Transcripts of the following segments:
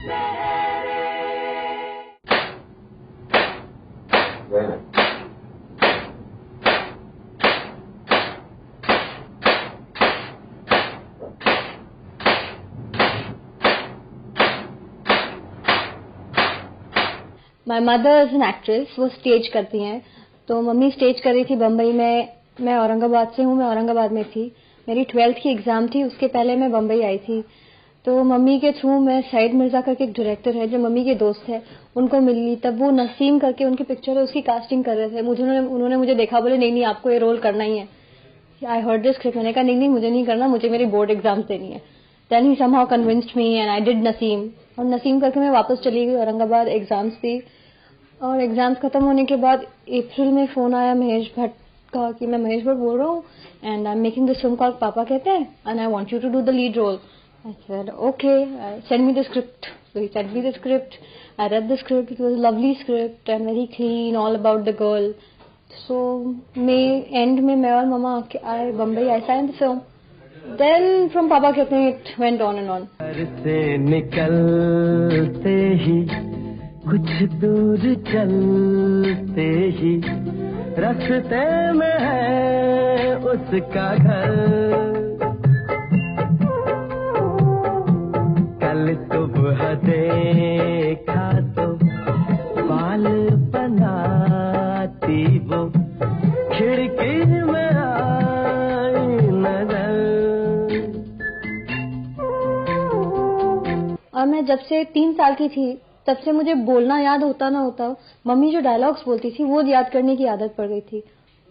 My mother is an actress, वो stage करती हैं। तो मम्मी स्टेज कर रही थी बम्बई में, मैं औरंगाबाद से हूँ, मैं औरंगाबाद में थी। मेरी 12th की एग्जाम थी, उसके पहले मैं बम्बई आई थी। तो मम्मी के थ्रू मैं सईद मिर्जा करके एक डायरेक्टर है जो मम्मी के दोस्त है, उनको मिली। तब वो नसीम करके उनकी पिक्चर है, उसकी कास्टिंग कर रहे थे। उन्होंने मुझे देखा, बोले नहीं नहीं आपको ये रोल करना ही है। आई हर्ड द स्क्रिप्ट, मैंने कहा नहीं नहीं मुझे नहीं करना, मुझे मेरी बोर्ड एग्जाम देनी है। Then he somehow convinced me and I did Naseem. और नसीम करके मैं वापस चली गई औरंगाबाद, एग्जाम्स दी। और एग्जाम्स खत्म होने के बाद अप्रैल में फोन आया महेश भट्ट का कि मैं महेश भट्ट बोल रहा हूँ and I am making this film called Papa Kehte Hain and I want you to do the lead role. I said okay, send me the script. So he sent me the script. I read the script. It was a lovely script and very clean, all about the girl. So May end में मैं और मामा आए Bombay, I signed the film. Then from पापा कहते हैं it went on and on. घर से निकलते ही कुछ दूर चलते ही रास्ते में है उसका घर। कल सुबह देखा तो बाल बनाती वो खिड़की में आई नजर। और मैं जब से 3 साल की थी तब से मुझे बोलना याद होता ना होता, मम्मी जो डायलॉग्स बोलती थी वो याद करने की आदत पड़ गई थी।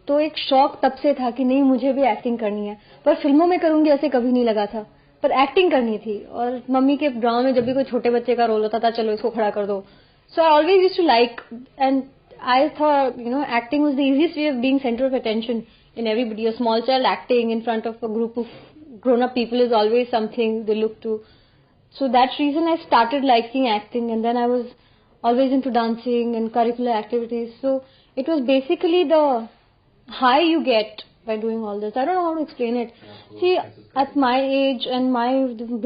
तो एक शौक तब से था कि नहीं मुझे भी एक्टिंग करनी है, पर फिल्मों में करूंगी ऐसे कभी नहीं लगा था, पर एक्टिंग करनी थी। और मम्मी के ड्रामा में जब भी कोई छोटे बच्चे का रोल होता था, चलो इसको खड़ा कर दो। So I always used to like and I thought acting was the easiest way of being centre of attention in everybody. A small child acting in front of a group of grown up people is always something they look to. So that reason I started liking acting, and then I was always into dancing and curricular activities. So it was basically the high you get by doing all this. I don't know how to explain it. See, at my age and my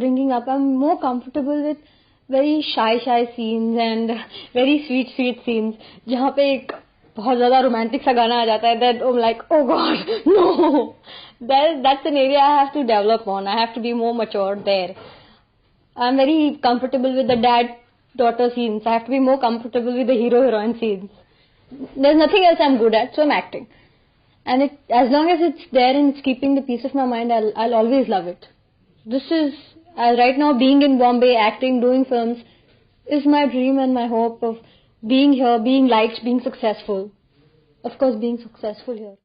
bringing up, I'm more comfortable with very shy scenes and very sweet scenes. जहाँ पे एक बहुत ज़्यादा romantic सा गाना आ जाता है, then I'm like, oh God, no. That's an area I have to develop on. I have to be more mature there. I'm very comfortable with the dad-daughter scenes. I have to be more comfortable with the hero-heroine scenes. There's nothing else I'm good at, so I'm acting. And as long as it's there and it's keeping the peace of my mind, I'll always love it. This is, right now, being in Bombay, acting, doing films, is my dream and my hope of being here, being liked, being successful. Of course, being successful here.